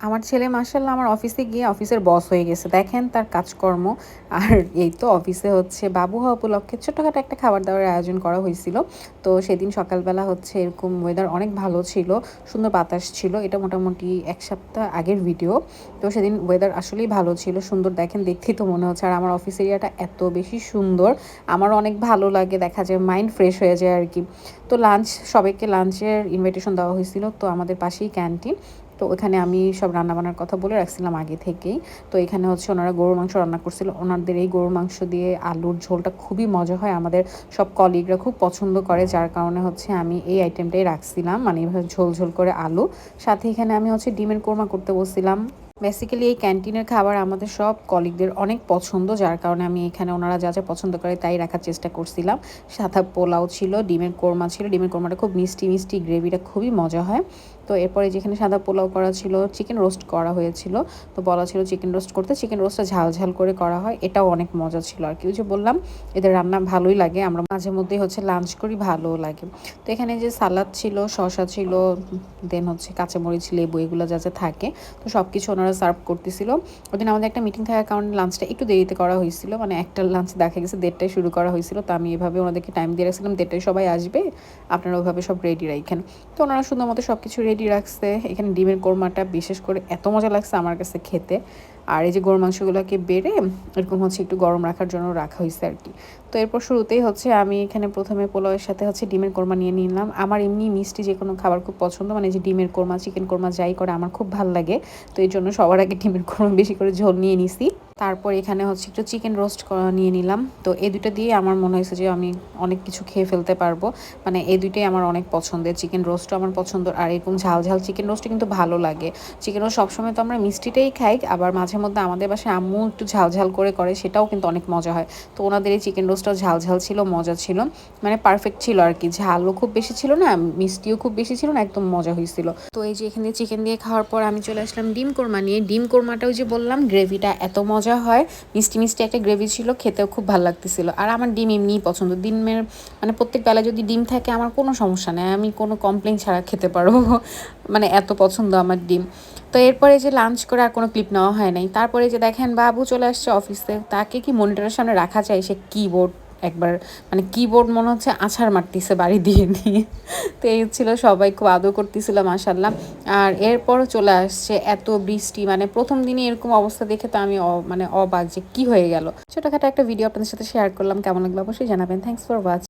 আমার ছেলে মাশাআল্লাহ আমার অফিসে গিয়ে অফিসের বস হয়ে গেছে। দেখেন তার কাজকর্ম। আর এই তো অফিসে হচ্ছে বাবু হওয়া উপলক্ষে ছোটখাটো একটা খাবার-দাবারের আয়োজন করা হইছিল। তো সেদিন সকালবেলা হচ্ছে এরকম ওয়েদার অনেক ভালো ছিল। সুন্দর বাতাস ছিল। এটা মোটামুটি ১ সপ্তাহ আগের ভিডিও। তো সেদিন ওয়েদার আসলেই ভালো ছিল। সুন্দর দেখেন দেখতেই তো মনে হচ্ছে। আর আমার অফিস এরিয়াটা এত বেশি সুন্দর। আমারও অনেক ভালো লাগে। দেখা যায় মাইন্ড ফ্রেশ হয়ে যায় আরকি। তো সবাইকে লাঞ্চের ইনভাইটেশন দেওয়া হয়েছিল। তো আমাদের পাশেই ক্যান্টিন। তো ওখানে আমি সব রান্নাবান্নার কথা বলে রাখছিলাম আগে থেকেই। তো এখানে হচ্ছে ওনারা গরুর মাংস রান্না করছিল। ওনাদের এই গরুর মাংস দিয়ে আলুর ঝোলটা খুবই মজা হয়। আমাদের সব কলিগরা খুব পছন্দ করে, যার কারণে হচ্ছে আমি এই আইটেমটাই রাখছিলাম। মানে এভাবে ঝোল ঝোল করে আলু। সাথে এখানে আমি হচ্ছে ডিমের কোরমা করতে বলছিলাম। বেসিক্যালি এই ক্যান্টিনের খাবার আমাদের সব কলিগদের অনেক পছন্দ, যার কারণে আমি এখানে ওনারা যা যা পছন্দ করে তাই রাখার চেষ্টা করছিলাম। সাদা পোলাও ছিল, ডিমের কোরমা ছিল। ডিমের কোরমাটা খুব মিষ্টি মিষ্টি, গ্রেভিটা খুবই মজা হয়। তো এরপরে যেখানে সাদা পোলাও করা ছিল, চিকেন রোস্ট করা হয়েছিল। তো বলা ছিল চিকেন রোস্ট করতে, চিকেন রোস্টটা ঝাল ঝাল করে করা হয়, এটাও অনেক মজা ছিল আর কি। ওই যে বললাম এদের রান্না ভালোই লাগে, আমরা মাঝে মধ্যেই হচ্ছে লাঞ্চ করি, ভালোও লাগে। তো এখানে যে সালাদ ছিল, শসা ছিল, দেন হচ্ছে কাঁচামরিচ, লেবু, এগুলো যা যা থাকে, তো সব কিছু ওনারা সার্ভ করতেছিল। ওদিন আমাদের একটা মিটিং থাকার কারণে লাঞ্চটা একটু দেরিতে করা হয়েছিল, মানে একটা লাঞ্চ দেখা গেছে 1:30টায় শুরু করা হয়েছিল। তো আমি এভাবে ওনাদেরকে টাইম দিয়ে রাখছিলাম 1:30টায় সবাই আসবে, আপনারা ওইভাবে সব রেডি রাখেন। তো ওনারা সুন্দর মতো সব কিছু রেডি রাখছে। এখানে ডিমের কোরমাটা বিশেষ করে এত মজা লাগছে আমার কাছে খেতে। আর এই যে গরুর মাংসগুলোকে বেড়ে এরকম হচ্ছে একটু গরম রাখার জন্য রাখা হয়েছে আর কি। তো এরপর শুরুতেই হচ্ছে আমি এখানে প্রথমে পোলাওয়ের সাথে হচ্ছে ডিমের কোরমা নিয়ে নিলাম। আমার এমনি মিষ্টি যে কোনো খাবার খুব পছন্দ, মানে যে ডিমের কোরমা, চিকেন কোরমা যাই করে আমার খুব ভাল লাগে। তো এই জন্য সবার আগে ডিমের কোরমা বেশি করে ঝোল নিয়ে নিছি। তারপর এখানে হচ্ছে একটু চিকেন রোস্ট নিয়ে নিলাম। তো এই দুটো দিয়ে আমার মনে হয়েছে যে আমি অনেক কিছু খেয়ে ফেলতে পারবো। মানে এই দুইটাই আমার অনেক পছন্দের। চিকেন রোস্টও আমার পছন্দ, আর এরকম ঝাল ঝাল চিকেন রোস্টও কিন্তু ভালো লাগে। চিকেন রোস্ট সবসময় তো আমরা মিষ্টিটাই খাই, আবার মাঝে মধ্যে আমাদের বাসায় আম্মু একটু ঝাল ঝাল করে সেটাও কিন্তু অনেক মজা হয়। তো ওনাদের এই চিকেন রোস্টটাও ঝাল ঝাল ছিল, মজা ছিল, মানে পারফেক্ট ছিল আর কি। ঝালও খুব বেশি ছিল না, মিষ্টিও খুব বেশি ছিল না, একদম মজা হয়েছিল। তো এই যে এখানে চিকেন দিয়ে খাওয়ার পর আমি চলে আসলাম ডিম কোরমা নিয়ে। ডিম কোরমাটাও যে বললাম গ্রেভিটা এত মজা হয়, মিষ্টি মিষ্টি একটা গ্রেভি ছিল, খেতেও খুব ভালো লাগতেছিল। আর আমার ডিম এমনিই পছন্দ। ডিমের মানে প্রত্যেক বেলায় যদি ডিম থাকে আমার কোনো সমস্যা নেই, আমি কোনো কমপ্লেন ছাড়া খেতে পারবো। মানে এত পছন্দ আমার ডিম। তো এরপরে যে লাঞ্চ করে আর কোনো ক্লিপ নেওয়া হয় নাই। তারপরে যে দেখেন বাবু চলে আসছে অফিসে, তাকে কি মনিটরের সামনে রাখা যায়, সে কিবোর্ড একবার, মানে কিবোর্ড মনে হচ্ছে আছাড় মারতেছে বাড়ি দিয়ে নিয়ে। তো এই ছিল, সবাই খুব আদর করতেছিল মাশাল্লাহ। আর এরপরও চলে আসছে এত বৃষ্টি, মানে প্রথম দিনে এরকম অবস্থা দেখে তো আমি মানে অবাক যে কি হয়ে গেল। ছোটখাটো একটা ভিডিও আপনাদের সাথে শেয়ার করলাম, কেমন লাগলো অবশ্যই জানাবেন। Thanks for watching.